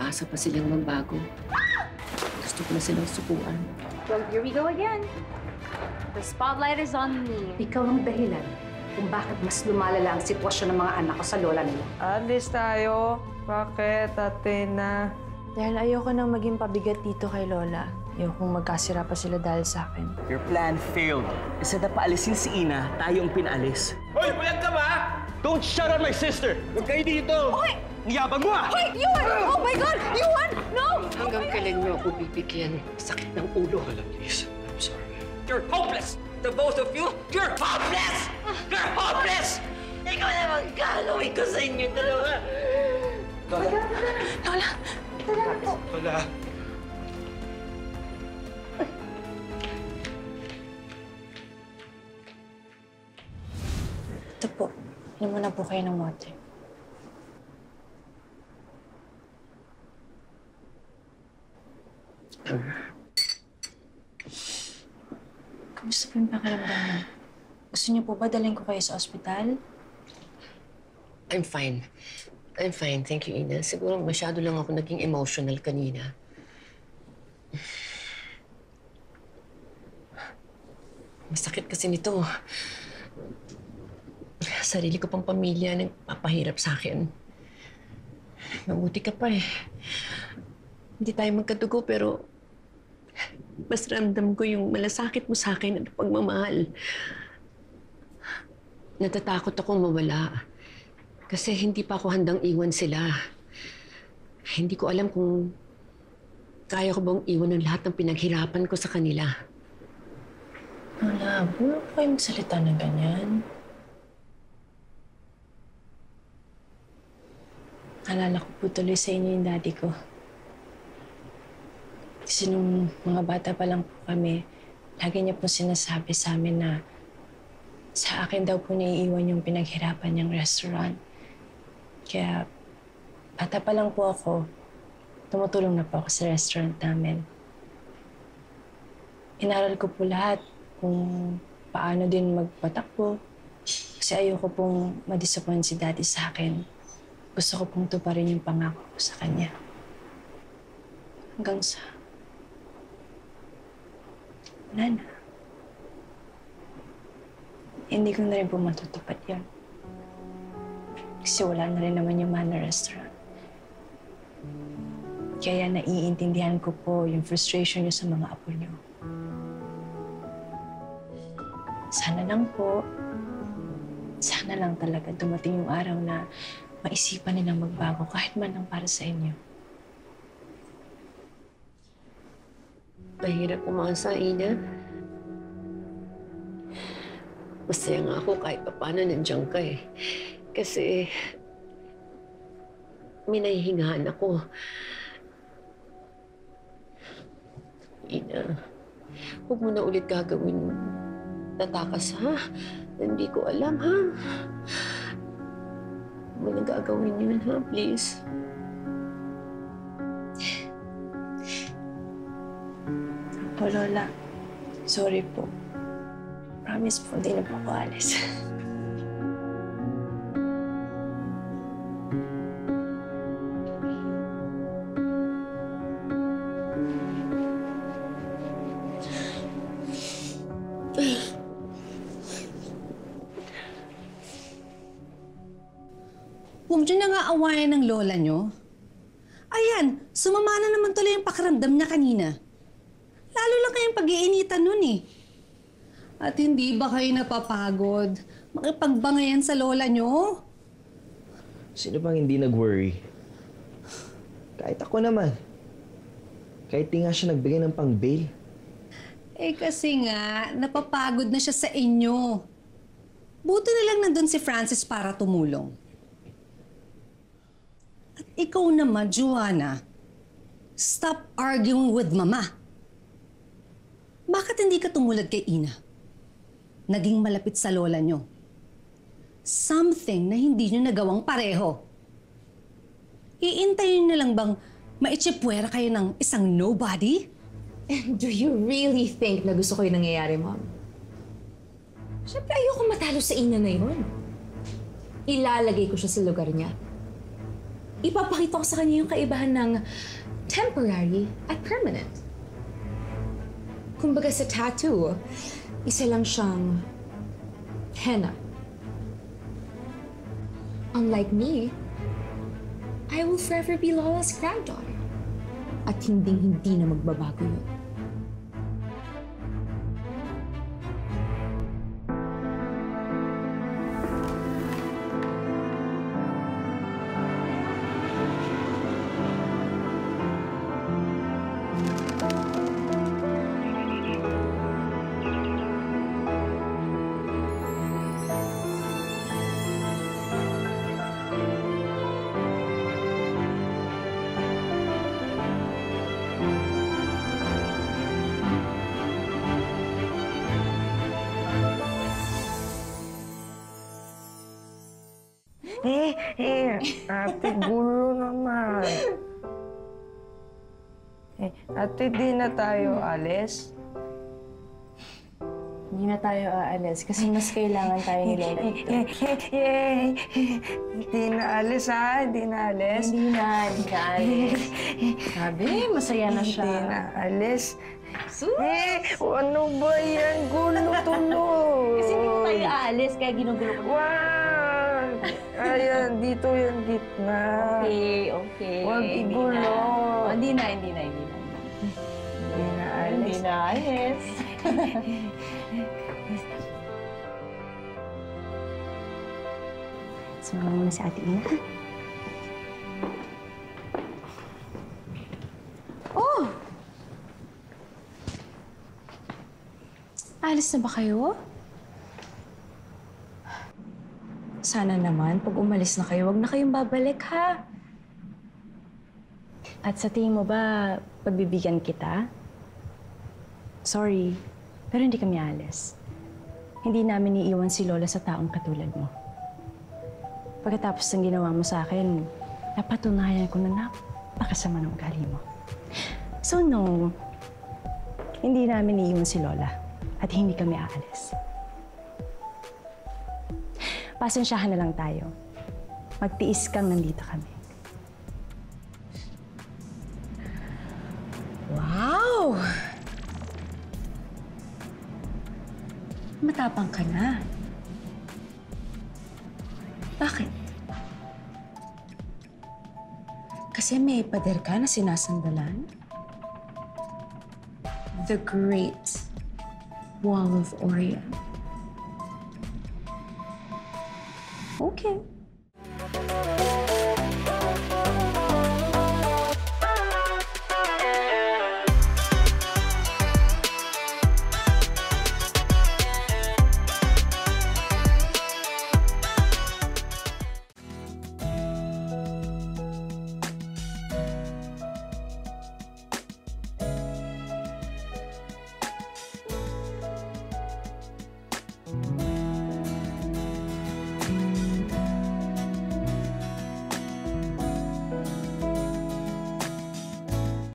umaasa pa silang magbago. Gusto ko na silang sukuan. Well, here we go again. The spotlight is on me. Ikaw ang dahilan kung bakit mas lumalala ang sitwasyon ng mga anak ko sa lola nila. Alis tayo. Bakit, Athena? Dahil ayoko nang maging pabigat dito kay Lola. Ayokong magkasira pa sila dahil sa akin. Your plan failed. Instead na paalisin si Ina, tayo ang pinaalis. Hoy, puyag ka ba? Don't shut on my sister! Huwag kayo dito! Okay! Ang yabang mo ah! Wait, Yuan! Oh my God! Yuan! No! Hanggang kailan niyo ako bibigyan? Sakit ng ulo. Lola, please. I'm sorry. You're hopeless! The both of you, you're hopeless! You're hopeless! Ikaw na magkalawin ko sa inyo dalawa! Lola. Lola! Lola. Ito po. Inom muna po kayo ng water. Kamusta po yung pakiramdam niyo? Gusto niyo po ba dalhin ko kayo sa ospital? I'm fine. I'm fine, thank you, Ina. Siguro masyado lang ako naging emotional kanina. Masakit kasi nito. Sarili ko pang pamilya nagpapahirap sa akin. Mabuti ka pa eh. Hindi tayo magkadugo pero mas ramdam ko yung malasakit mo sa akin at pagmamahal. Natatakot akong mawala. Kasi hindi pa ako handang iwan sila. Hindi ko alam kung kaya ko bang iwan ang lahat ng pinaghirapan ko sa kanila. Lola, huwag po kayo magsalita ng ganyan. Alala ko po tuloy sa inyo yung daddy ko. Kasi nung mga bata pa lang po kami, lagi niya po sinasabi sa amin na sa akin daw po naiiwan yung pinaghirapan niyang restaurant. Kaya bata pa lang po ako, tumutulong na po ako sa restaurant namin. Inaral ko po lahat kung paano din magpatakbo. Kasi ayoko pong ma-disappoint si daddy sa akin. Gusto ko pong tuparin yung pangako ko sa kanya. Hanggang sa... wala na. Hindi ko na rin po matutupad yun. Kasi wala na rin naman yung Manor Restaurant. Kaya naiintindihan ko po yung frustration niyo sa mga apo niyo. Sana lang po, sana lang talaga dumating yung araw na maisipan nilang magbago kahit man lang para sa inyo. Mahirap umasa, Ina. Masaya nga ako kahit paano nandiyan ka eh. Kasi may nahihingahan ako. Ina, huwag mo na ulit gagawin tatakas, ha? Hindi ko alam, ha? Huwag mo na gagawin yun, ha? Please. Po, Lola. Sorry po. Promise po, hindi na po ako alis. Huwag niyo na nga awayan ng lola niyo. Ayan, sumama na naman tuloy yung pakiramdam niya kanina. Lalo lang kayong pag-iinitan nun eh. At hindi ba kayo napapagod? Makipagbangayan sa lola niyo? Sino bang hindi nag-worry? Kahit ako naman. Kahit di nga siya nagbigay ng pang-bail. Eh kasi nga, napapagod na siya sa inyo. Buti na lang nandun si Francis para tumulong. At ikaw naman, Joanna, stop arguing with Mama. Bakit hindi ka tumulad kay Ina? Naging malapit sa lola nyo. Something na hindi nyo nagawang pareho. Iintayin na lang bang maitsipwera kayo ng isang nobody? Do you really think na gusto ko yung nangyayari, Mom? Siyempre, ayoko matalo sa ina na yun. Ilalagay ko siya sa lugar niya. ipapakita ko sa kanya yung kaibahan ng temporary at permanent. Kumbaga sa tattoo, isa lang siyang henna. Unlike me, I will forever be Lola's granddaughter. At hindi na magbabago yun. Ate, gulo naman. Ate, di na tayo alis. Hindi na tayo aalis kasi mas kailangan tayo ni Lola dito. Hindi na alis, ha? Hindi na alis. Hindi na alis. Sabi, masaya na siya. Hindi na alis. Ano ba yan? Gulo tuloy. Kasi hindi mo tayo aalis kaya ginugulo ko. Wag! Ayan, dito yung gitna. Okay. Wag igulo. Hindi na. Hindi na alis. Hindi na alis. Sumama muna si Ate Ina. Oh! Alis na ba kayo? Sana naman, pag umalis na kayo, wag na kayong babalik, ha? At sa tingin mo ba, pagbibigyan kita? Sorry, pero hindi kami alis. Hindi namin iiwan si Lola sa taong katulad mo. Pagkatapos ng ginawa mo sa akin, napatunayan ko na napakasama ng ugali mo. So no, hindi namin iiwan si Lola at hindi kami aalis. Pasensyahan na lang tayo. Magtiis kang nandito kami. Wow! Matapang ka na. Bakit? Kasi may pader ka na sinasandalan? The Great Wall of Orion. Okay.